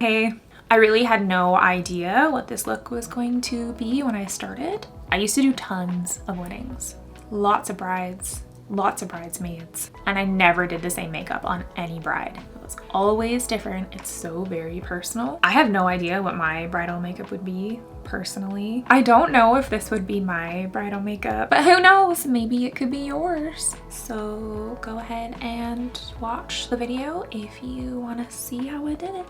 Hey, I really had no idea what this look was going to be when I started. I used to do tons of weddings, lots of brides, lots of bridesmaids, and I never did the same makeup on any bride. It was always different. It's so very personal. I have no idea what my bridal makeup would be personally. I don't know if this would be my bridal makeup, but who knows? Maybe it could be yours. So go ahead and watch the video if you want to see how I did it.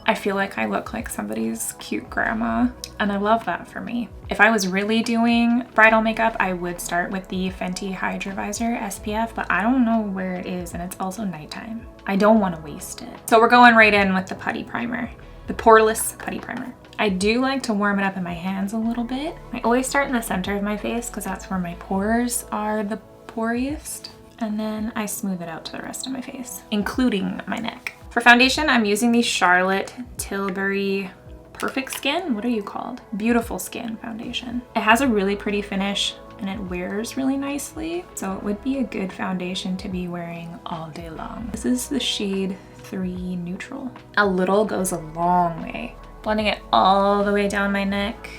I feel like I look like somebody's cute grandma, and I love that for me. If I was really doing bridal makeup, I would start with the Fenty Hydra Visor SPF, but I don't know where it is, and it's also nighttime. I don't want to waste it. So we're going right in with the putty primer, the poreless putty primer. I do like to warm it up in my hands a little bit. I always start in the center of my face because that's where my pores are the poriest, and then I smooth it out to the rest of my face, including my neck. For foundation, I'm using the Charlotte Tilbury Perfect Skin. What are you called? Beautiful Skin foundation. It has a really pretty finish and it wears really nicely. So it would be a good foundation to be wearing all day long. This is the shade 3 Neutral. A little goes a long way. Blending it all the way down my neck.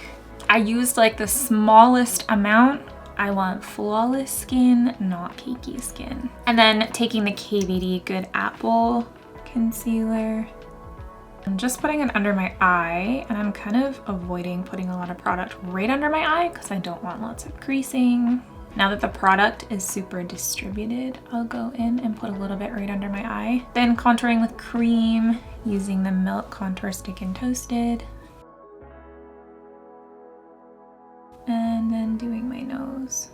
I used like the smallest amount. I want flawless skin, not cakey skin. And then taking the KVD Good Apple concealer. I'm just putting it under my eye, and I'm kind of avoiding putting a lot of product right under my eye because I don't want lots of creasing. Now that the product is super distributed, I'll go in and put a little bit right under my eye. Then contouring with cream using the Milk Contour Stick and Toasted. And then doing my nose.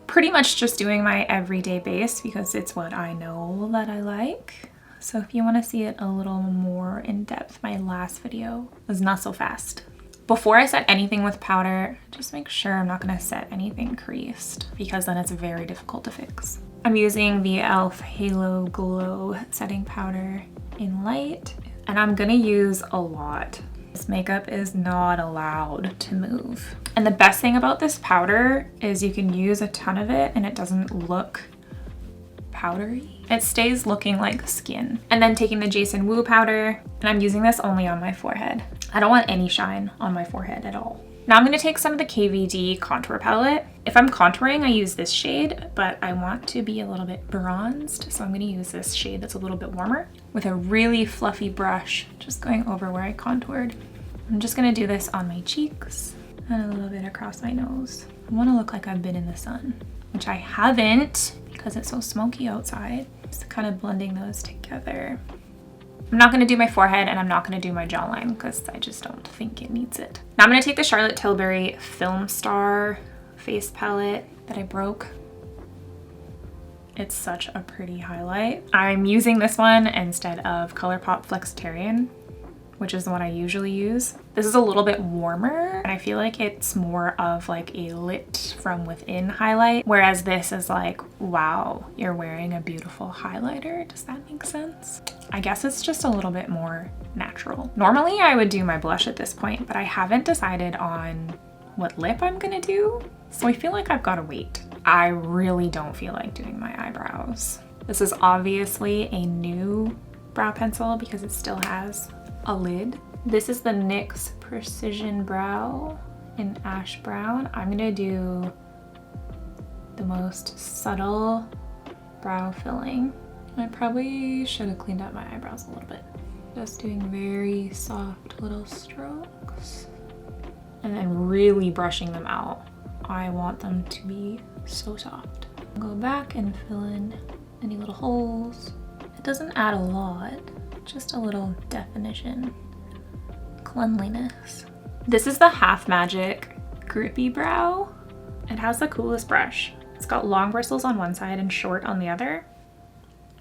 Pretty much just doing my everyday base because it's what I know that I like. So if you want to see it a little more in depth, my last video was not so fast. Before I set anything with powder, just make sure I'm not going to set anything creased because then it's very difficult to fix. I'm using the e.l.f. Halo Glow setting powder in light, and I'm going to use a lot. This makeup is not allowed to move. And the best thing about this powder is you can use a ton of it and it doesn't look powdery. It stays looking like skin. And then taking the Jason Wu powder, and I'm using this only on my forehead. I don't want any shine on my forehead at all. Now I'm going to take some of the KVD contour palette. If I'm contouring, I use this shade, but I want to be a little bit bronzed, so I'm going to use this shade that's a little bit warmer with a really fluffy brush, just going over where I contoured. I'm just going to do this on my cheeks and a little bit across my nose. I want to look like I've been in the sun, which I haven't because it's so smoky outside. Just kind of blending those together. I'm not going to do my forehead and I'm not going to do my jawline because I just don't think it needs it. Now I'm going to take the Charlotte Tilbury Filmstar face palette that I broke. It's such a pretty highlight. I'm using this one instead of ColourPop Flexitarian, which is the one I usually use. This is a little bit warmer and I feel like it's more of like a lit from within highlight, whereas this is like, wow, you're wearing a beautiful highlighter. Does that make sense? I guess it's just a little bit more natural. Normally I would do my blush at this point, but I haven't decided on what lip I'm gonna do. So I feel like I've gotta wait. I really don't feel like doing my eyebrows. This is obviously a new brow pencil because it still has a lid. This is the NYX Precision Brow in Ash Brown. I'm gonna do the most subtle brow filling. I probably should have cleaned up my eyebrows a little bit. Just doing very soft little strokes and then really brushing them out. I want them to be so soft. Go back and fill in any little holes. It doesn't add a lot, just a little definition, cleanliness. This is the Half Magic Grippy Brow. It has the coolest brush. It's got long bristles on one side and short on the other,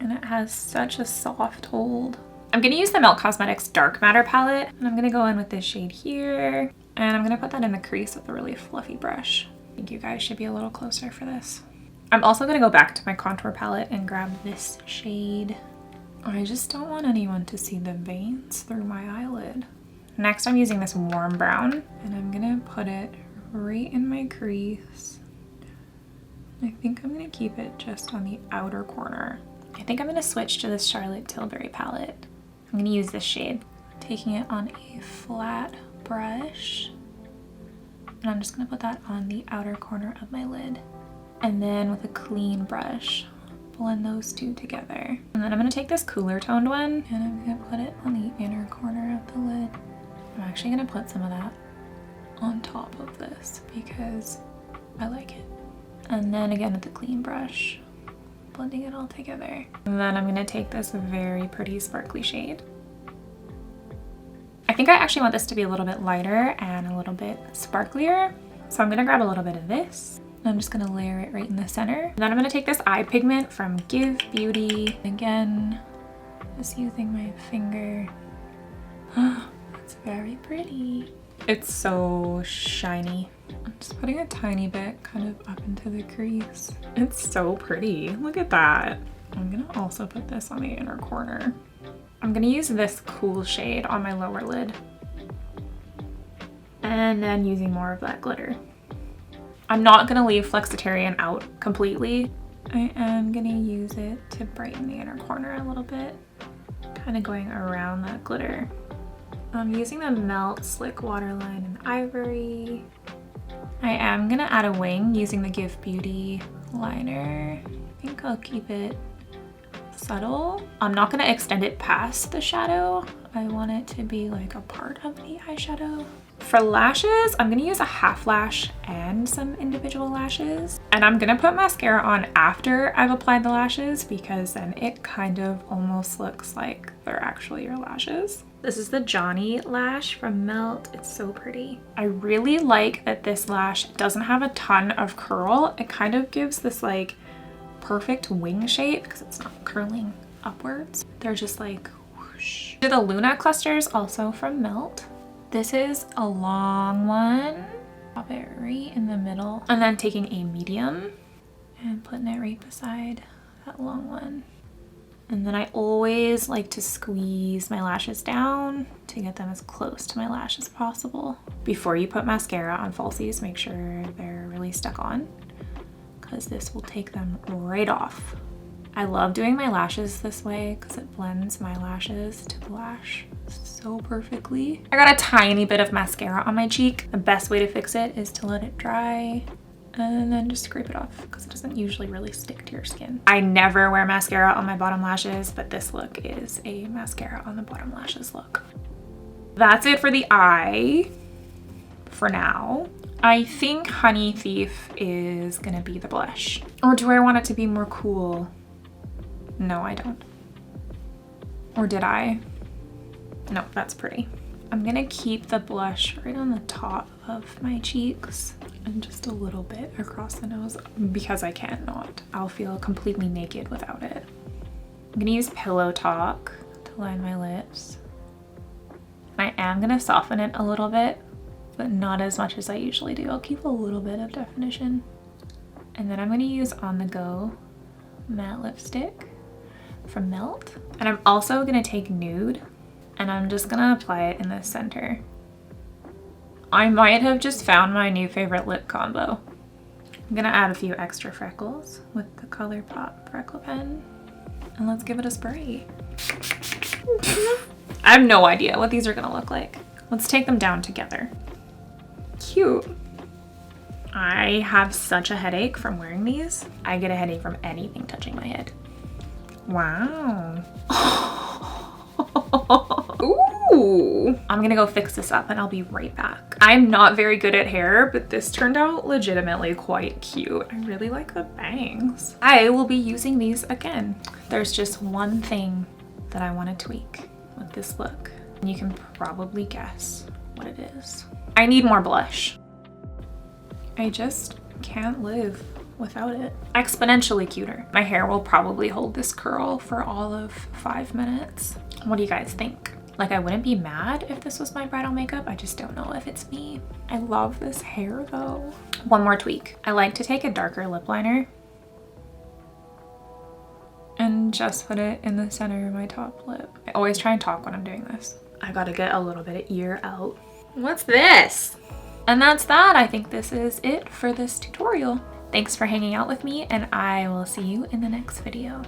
and it has such a soft hold. I'm gonna use the Milk Cosmetics Dark Matter palette, and I'm gonna go in with this shade here, and I'm gonna put that in the crease with a really fluffy brush. I think you guys should be a little closer for this. I'm also gonna go back to my contour palette and grab this shade. I just don't want anyone to see the veins through my eyelid. Next, I'm using this warm brown, and I'm gonna put it right in my crease. I think I'm gonna keep it just on the outer corner. I think I'm gonna switch to this Charlotte Tilbury palette. I'm gonna use this shade. taking it on a flat brush, and I'm just gonna put that on the outer corner of my lid. And then with a clean brush, blend those two together. And then I'm gonna take this cooler toned one and I'm gonna put it on the inner corner of the lid. I'm actually gonna put some of that on top of this because I like it. And then again with the clean brush, blending it all together. And then I'm gonna take this very pretty sparkly shade. I think I actually want this to be a little bit lighter and a little bit sparklier. So I'm gonna grab a little bit of this. I'm just gonna layer it right in the center. And then I'm gonna take this eye pigment from Give Beauty. Again, just using my finger. It's very pretty. It's so shiny. I'm just putting a tiny bit kind of up into the crease. It's so pretty, look at that. I'm gonna also put this on the inner corner. I'm gonna use this cool shade on my lower lid. And then using more of that glitter. I'm not gonna leave Flexitarian out completely. I am gonna use it to brighten the inner corner a little bit, kind of going around that glitter. I'm using the Melt Slick Waterline in Ivory. I am gonna add a wing using the Give Beauty liner. I think I'll keep it subtle. I'm not gonna extend it past the shadow. I want it to be like a part of the eyeshadow. For lashes, I'm gonna use a half lash and some individual lashes. And I'm gonna put mascara on after I've applied the lashes because then it kind of almost looks like they're actually your lashes. This is the Johnny lash from Melt. It's so pretty. I really like that this lash doesn't have a ton of curl. It kind of gives this like perfect wing shape because it's not curling upwards. They're just like whoosh. The Luna clusters also from Melt. This is a long one. Pop it right in the middle and then taking a medium and putting it right beside that long one. And then I always like to squeeze my lashes down to get them as close to my lash as possible. Before you put mascara on falsies, make sure they're really stuck on because this will take them right off. I love doing my lashes this way because it blends my lashes to the lash so perfectly. I got a tiny bit of mascara on my cheek. The best way to fix it is to let it dry and then just scrape it off because it doesn't usually really stick to your skin. I never wear mascara on my bottom lashes, but this look is a mascara on the bottom lashes look. That's it for the eye for now. I think Honey Thief is gonna be the blush. Or do I want it to be more cool? No, I don't. Or did I? No, that's pretty. I'm gonna keep the blush right on the top of my cheeks and just a little bit across the nose because I cannot. I'll feel completely naked without it. I'm gonna use Pillow Talk to line my lips. I am gonna soften it a little bit, but not as much as I usually do. I'll keep a little bit of definition. And then I'm gonna use On The Go matte lipstick from Melt. And I'm also gonna take Nude and I'm just gonna apply it in the center. I might have just found my new favorite lip combo. I'm gonna add a few extra freckles with the ColourPop freckle pen. And let's give it a spray. I have no idea what these are gonna look like. Let's take them down together. Cute. I have such a headache from wearing these. I get a headache from anything touching my head. Wow. Ooh. I'm gonna go fix this up and I'll be right back. I'm not very good at hair, but this turned out legitimately quite cute. I really like the bangs. I will be using these again. There's just one thing that I want to tweak with this look. And you can probably guess what it is. I need more blush. I just can't live without it. Exponentially cuter. My hair will probably hold this curl for all of 5 minutes. What do you guys think? Like, I wouldn't be mad if this was my bridal makeup. I just don't know if it's me. I love this hair though. One more tweak. I like to take a darker lip liner and just put it in the center of my top lip. I always try and talk when I'm doing this. I gotta get a little bit of ear out. What's this? And that's that. I think this is it for this tutorial. Thanks for hanging out with me and I will see you in the next video.